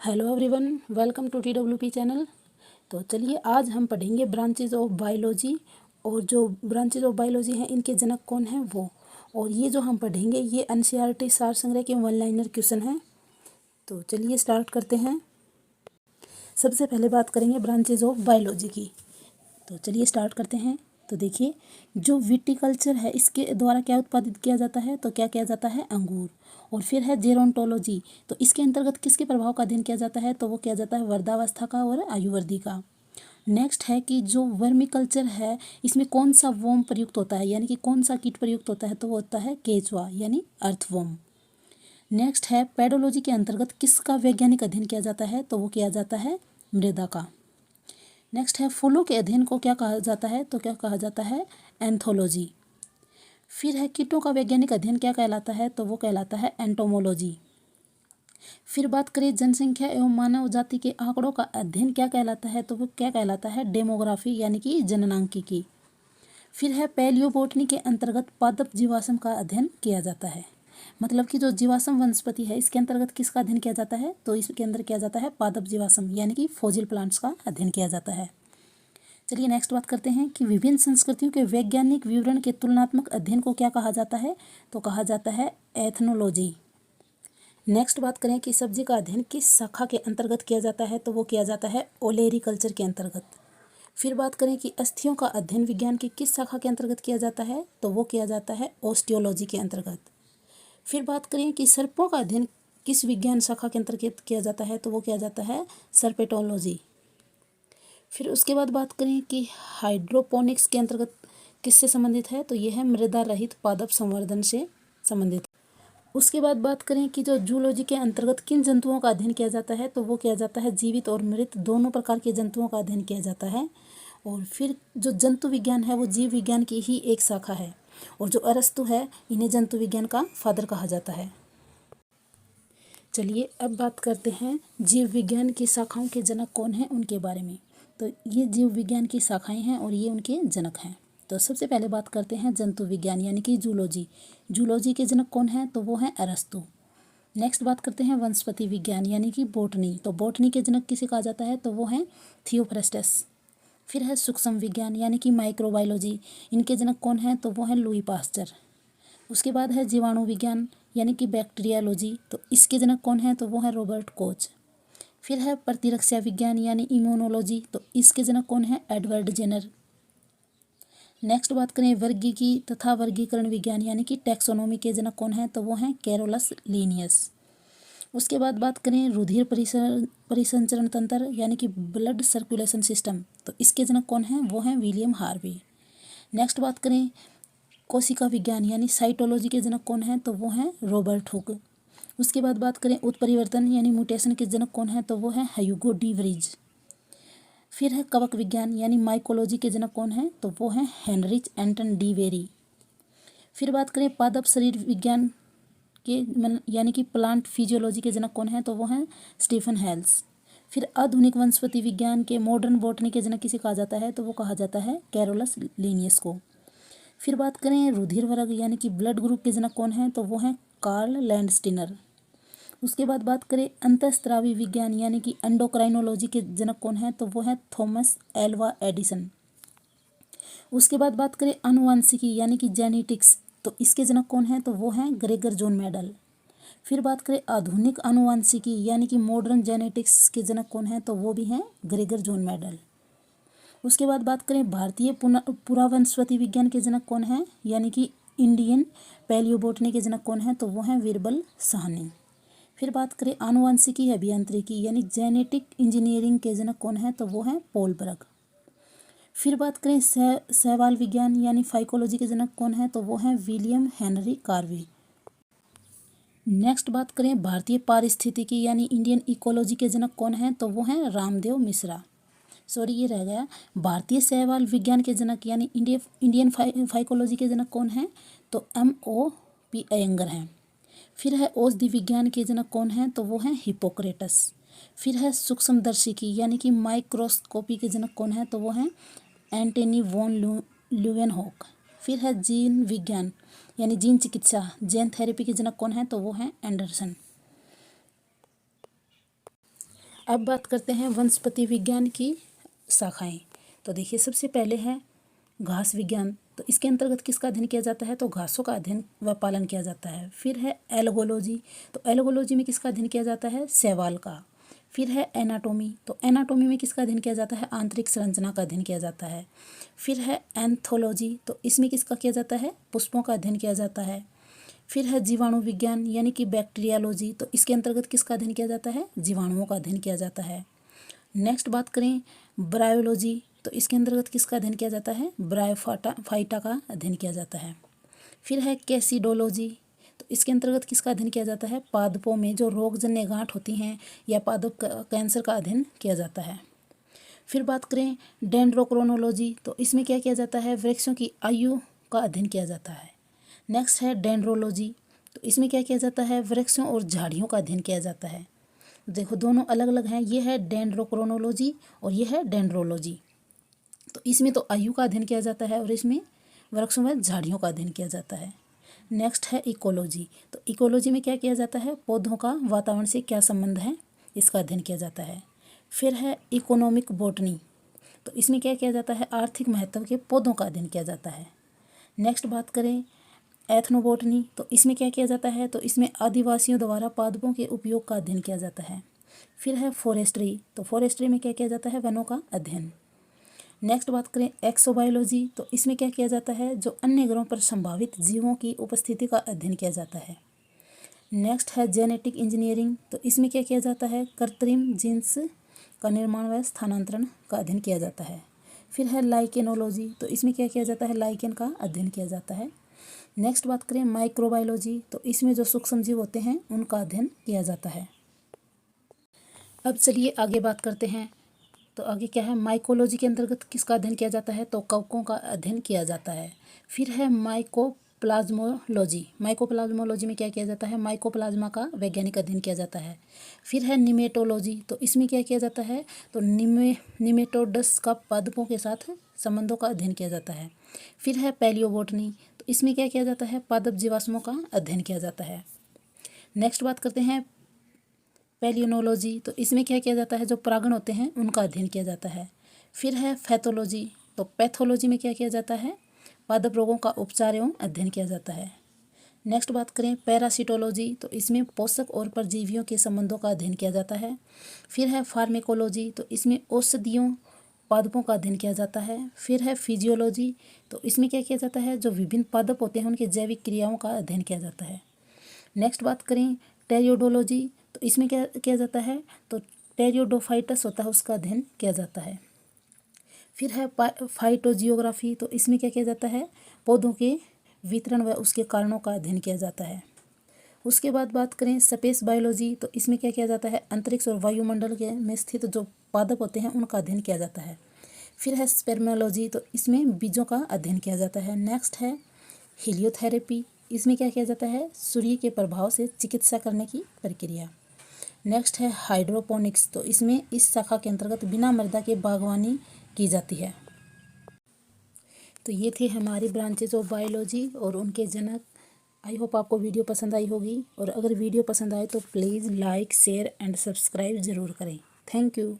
Hello everyone, welcome to TWP channel. तो चलिए आज हम पढ़ेंगे ब्रांचेज ऑफ बायोलॉजी। और जो ब्रांचेज ऑफ बायोलॉजी हैं इनके जनक कौन हैं वो। और ये जो हम पढ़ेंगे ये NCERT सार संग्रह के वन लाइनर क्वेश्चन हैं। तो चलिए स्टार्ट करते हैं। सबसे पहले बात करेंगे ब्रांचेज ऑफ बायोलॉजी की। तो चलिए स्टार्ट करते हैं। तो देखिए, जो विटिकल्चर है इसके द्वारा क्या उत्पादित किया जाता है, तो क्या किया जाता है, अंगूर। और फिर है जेरोंटोलॉजी, तो इसके अंतर्गत किसके प्रभाव का अध्ययन किया जाता है, तो वो किया जाता है वर्धावस्था का और आयुर्वृद्धि का। नेक्स्ट है कि जो वर्मिकल्चर है इसमें कौन सा वोम प्रयुक्त होता है, यानी कि कौन सा कीट प्रयुक्त होता है, तो वो होता है केचुआ यानी अर्थवोम। नेक्स्ट है पेडोलॉजी के अंतर्गत किसका वैज्ञानिक अध्ययन किया जाता है, तो वो किया जाता है मृदा का। नेक्स्ट है फूलों के अध्ययन को क्या कहा जाता है, तो क्या कहा जाता है, एंथोलॉजी। फिर है कीटों का वैज्ञानिक अध्ययन क्या कहलाता है, तो वो कहलाता है एंटोमोलॉजी। फिर बात करें जनसंख्या एवं मानव जाति के आंकड़ों का अध्ययन क्या कहलाता है, तो वो क्या कहलाता है, डेमोग्राफी यानी कि जननांकिकी। फिर है पैलियोबोटनी के अंतर्गत पादप जीवाश्म का अध्ययन किया जाता है। मतलब कि जो जीवाश्म वनस्पति है इसके अंतर्गत किसका अध्ययन किया जाता है, तो इसके अंदर किया जाता है पादप जीवाश्म यानी कि फॉसिल प्लांट्स का अध्ययन किया जाता है। चलिए नेक्स्ट बात करते हैं कि विभिन्न संस्कृतियों के वैज्ञानिक विवरण के तुलनात्मक अध्ययन को क्या कहा जाता है, तो कहा जाता है एथनोलॉजी। नेक्स्ट बात करें कि सब्जी का अध्ययन किस शाखा के अंतर्गत किया जाता है, तो वो किया जाता है ओलेरिकल्चर के अंतर्गत। फिर बात करें कि अस्थियों का अध्ययन विज्ञान की किस शाखा के अंतर्गत किया जाता है, तो वो किया जाता है ओस्टियोलॉजी के अंतर्गत। फिर बात करें कि सर्पों का अध्ययन किस विज्ञान शाखा के अंतर्गत किया जाता है, तो वो किया जाता है सर्पेटोलॉजी। फिर उसके बाद बात करें कि हाइड्रोपोनिक्स के अंतर्गत किससे संबंधित है, तो यह है मृदा रहित पादप संवर्धन से संबंधित। उसके बाद बात करें कि जो जूलॉजी के अंतर्गत किन जंतुओं का अध्ययन किया जाता है, तो वो किया जाता है जीवित और मृत दोनों प्रकार के जंतुओं का अध्ययन किया जाता है। और फिर जो जंतु विज्ञान है वो जीव विज्ञान की ही एक शाखा है। और जो अरस्तु है इन्हें जंतु विज्ञान का फादर कहा जाता है। चलिए अब बात करते हैं जीव विज्ञान की शाखाओं के जनक कौन हैं उनके बारे में। तो ये जीव विज्ञान की शाखाएं हैं और ये उनके जनक हैं। तो सबसे पहले बात करते हैं जंतु विज्ञान यानी कि जूलॉजी। जूलॉजी के जनक कौन हैं, तो वो हैं अरस्तु। नेक्स्ट बात करते हैं वनस्पति विज्ञान यानी कि बॉटनी। तो बॉटनी के जनक किसे कहा जाता है, तो वो हैं थियोफ्रेस्टस। फिर है सूक्ष्म विज्ञान यानी कि माइक्रोबायोलॉजी। इनके जनक कौन हैं, तो वो हैं लुई पास्चर। उसके बाद है जीवाणु विज्ञान यानी कि बैक्टीरियोलॉजी। तो इसके जनक कौन हैं, तो वो हैं रॉबर्ट कोच। फिर है प्रतिरक्षा विज्ञान यानी इम्यूनोलॉजी। तो इसके जनक कौन हैं, एडवर्ड जेनर। नेक्स्ट बात करें वर्गीकी तथा वर्गीकरण विज्ञान यानी कि टैक्सोनॉमी के जनक कौन हैं, तो वो हैं कैरोलस लिनियस। उसके बाद बात करें रुधिर परिसंचरण तंत्र यानी कि ब्लड सर्कुलेशन सिस्टम। तो इसके जनक कौन हैं, वो हैं विलियम हार्वी। नेक्स्ट बात करें कोशिका विज्ञान यानी साइटोलॉजी के जनक कौन हैं, तो वो हैं रॉबर्ट हुक। उसके बाद बात करें उत्परिवर्तन यानी म्यूटेशन के जनक कौन हैं, तो वो हैं ह्यूगो डी वरीज। फिर है कवक विज्ञान यानी माइकोलॉजी के जनक कौन हैं, तो वो हैं हेनरिच एंटन डी वेरी। फिर बात करें पादप शरीर विज्ञान के यानी कि प्लांट फिजियोलॉजी के जनक कौन हैं, तो वो हैं स्टीफन हेल्स। फिर आधुनिक वनस्पति विज्ञान के मॉडर्न बॉटनी के जनक किसे कहा जाता है, तो वो कहा जाता है कैरोलस लिनियस को। फिर बात करें रुधिर वर्ग यानी कि ब्लड ग्रुप के जनक कौन हैं, तो वो हैं कार्ल लैंडस्टीनर। उसके बाद बात करें अंतःस्रावी विज्ञान यानी कि एंडोक्राइनोलॉजी के जनक कौन हैं, तो वो हैं थॉमस एल्वा एडिसन। उसके बाद बात करें आनुवांशिकी यानी कि जेनेटिक्स। तो इसके जनक कौन हैं, तो वो हैं ग्रेगर जॉन मेडल। फिर बात करें आधुनिक आनुवांशिकी यानी कि मॉडर्न जेनेटिक्स के जनक कौन हैं, तो वो भी हैं ग्रेगर जॉन मेडल। उसके बाद बात करें भारतीय पुरावनस्पति विज्ञान के जनक कौन हैं यानी कि इंडियन पैलियोबोटनी के जनक कौन हैं, तो वो हैं वीरबल साहनी। फिर बात करें आनुवंशिकी अभियांत्रिकी यानी जेनेटिक इंजीनियरिंग के जनक कौन हैं, तो वो हैं पॉल बर्ग। फिर बात करें शैवाल विज्ञान यानी फाइकोलॉजी के जनक कौन हैं, तो वो हैं विलियम हेनरी कार्वे। नेक्स्ट बात करें भारतीय पारिस्थितिकी यानी इंडियन इकोलॉजी के जनक कौन हैं, तो वो हैं रामदेव मिश्रा। सॉरी ये रह गया। भारतीय शैवाल विज्ञान के जनक यानी इंडियन फाइकोलॉजी के जनक कौन हैं, तो MOP अयंगर हैं। फिर है औषधि विज्ञान के जनक कौन हैं, तो वो हैं हिपोक्रेटस। फिर है सूक्ष्मदर्शिकी यानी कि माइक्रोस्कोपी के जनक कौन हैं, तो वो हैं एंटनी वॉन ल्यूवेनहॉक। फिर है जीन विज्ञान यानी जीन चिकित्सा जेन थेरेपी के जनक कौन हैं, तो वो हैं एंडरसन। अब बात करते हैं वनस्पति विज्ञान की शाखाएं। तो देखिए सबसे पहले है घास विज्ञान। तो इसके अंतर्गत किसका अध्ययन किया जाता है? तो घासों का अध्ययन व पालन किया जाता है। फिर है एल्गोलॉजी। तो एल्गोलॉजी में किसका अध्ययन किया जाता है? शैवाल का। फिर है एनाटॉमी। तो एनाटॉमी में किसका अध्ययन किया जाता है? आंतरिक संरचना का अध्ययन किया जाता है। फिर है एंथोलॉजी। तो इसमें किसका किया जाता है? पुष्पों का अध्ययन किया जाता है। फिर है जीवाणु विज्ञान यानी कि बैक्टीरियोलॉजी। तो इसके अंतर्गत किसका अध्ययन किया जाता है? जीवाणुओं का अध्ययन किया जाता है। नेक्स्ट बात करें ब्रायोलॉजी। तो इसके अंतर्गत किसका अध्ययन किया जाता है? ब्रायोफाइटा का अध्ययन किया जाता है। फिर है कैसिडोलॉजी। तो इसके अंतर्गत किसका अध्ययन किया जाता है? पादपों में जो रोगजन्य गांठ होती हैं या पादप कैंसर का अध्ययन किया जाता है। फिर बात करें डेंड्रोक्रोनोलॉजी। तो इसमें क्या किया जाता है? वृक्षों की आयु का अध्ययन किया जाता है। नेक्स्ट है डेंड्रोलॉजी। तो इसमें क्या किया जाता है? वृक्षों और झाड़ियों का अध्ययन किया जाता है। देखो दोनों अलग अलग हैं, ये है डेंड्रोक्रोनोलॉजी और ये है डेंड्रोलॉजी। तो इसमें तो आयु का अध्ययन किया जाता है और इसमें वृक्षों व झाड़ियों का अध्ययन किया जाता है। नेक्स्ट है इकोलॉजी। तो इकोलॉजी में क्या किया जाता है? पौधों का वातावरण से क्या संबंध है, इसका अध्ययन किया जाता है। फिर है इकोनॉमिक बॉटनी। तो इसमें क्या किया जाता है? आर्थिक महत्व के पौधों का अध्ययन किया जाता है। नेक्स्ट बात करें एथनोबॉटनी। तो इसमें क्या किया जाता है? तो इसमें आदिवासियों द्वारा पादपों के उपयोग का अध्ययन किया जाता है। फिर है फॉरेस्ट्री। तो फॉरेस्ट्री में क्या किया जाता है? वनों का अध्ययन। नेक्स्ट बात करें एक्सोबायोलॉजी। तो इसमें क्या किया जाता है? जो अन्य ग्रहों पर संभावित जीवों की उपस्थिति का अध्ययन किया जाता है। नेक्स्ट है जेनेटिक इंजीनियरिंग। तो इसमें क्या किया जाता है? कृत्रिम जीन्स का निर्माण व स्थानांतरण का अध्ययन किया जाता है। फिर है लाइकेनोलॉजी। तो इसमें क्या किया जाता है? लाइकेन का अध्ययन किया जाता है। नेक्स्ट बात करें माइक्रोबायोलॉजी। तो इसमें जो सूक्ष्म जीव होते हैं उनका अध्ययन किया जाता है। अब चलिए आगे बात करते हैं। तो आगे क्या है? माइकोलॉजी के अंतर्गत किसका अध्ययन किया जाता है? तो कवकों का अध्ययन किया जाता है। फिर है माइकोप्लाज्मोलॉजी। माइकोप्लाज्मोलॉजी में क्या किया जाता है? माइकोप्लाज्मा का वैज्ञानिक अध्ययन किया जाता है। फिर है निमेटोलॉजी। तो इसमें क्या किया जाता है? तो निमेटोडस का पादपों के साथ संबंधों का अध्ययन किया जाता है। फिर है पैलियोबोटनी। तो इसमें क्या किया जाता है? पादप जीवाश्मों का अध्ययन किया जाता है। नेक्स्ट बात करते हैं पैलियोनोलॉजी। तो इसमें क्या किया जाता है? जो परागण होते हैं उनका अध्ययन किया जाता है। फिर है पैथोलॉजी। तो पैथोलॉजी में क्या किया जाता है? पादप रोगों का उपचार एवं अध्ययन किया जाता है। नेक्स्ट बात करें पैरासिटोलॉजी। तो इसमें पोषक और परजीवियों के संबंधों का अध्ययन किया जाता है। फिर है फार्मेकोलॉजी। तो इसमें औषधियों पादपों का अध्ययन किया जाता है। फिर है फिजियोलॉजी। तो इसमें क्या किया जाता है? जो विभिन्न पादप होते हैं उनके जैविक क्रियाओं का अध्ययन किया जाता है। नेक्स्ट बात करें टेरियोडोलॉजी। तो इसमें क्या किया जाता है? तो टेरियोडोफाइटस होता है उसका अध्ययन किया जाता है। फिर है फाइटोजियोग्राफी। तो इसमें क्या किया जाता है? पौधों के वितरण व उसके कारणों का अध्ययन किया जाता है। उसके बाद बात करें स्पेस बायोलॉजी। तो इसमें क्या किया जाता है? अंतरिक्ष और वायुमंडल के में स्थित जो पादप होते हैं उनका अध्ययन किया जाता है। फिर है स्पेर्मोलॉजी। तो इसमें बीजों का अध्ययन किया जाता है। नेक्स्ट है हीलियोथेरेपी। इसमें क्या किया जाता है? सूर्य के प्रभाव से चिकित्सा करने की प्रक्रिया। नेक्स्ट है हाइड्रोपोनिक्स। तो इसमें इस शाखा के अंतर्गत बिना मृदा के बागवानी की जाती है। तो ये थे हमारी ब्रांचेज ऑफ बायोलॉजी और उनके जनक। आई होप आपको वीडियो पसंद आई होगी और अगर वीडियो पसंद आए तो please like share and subscribe ज़रूर करें। Thank you.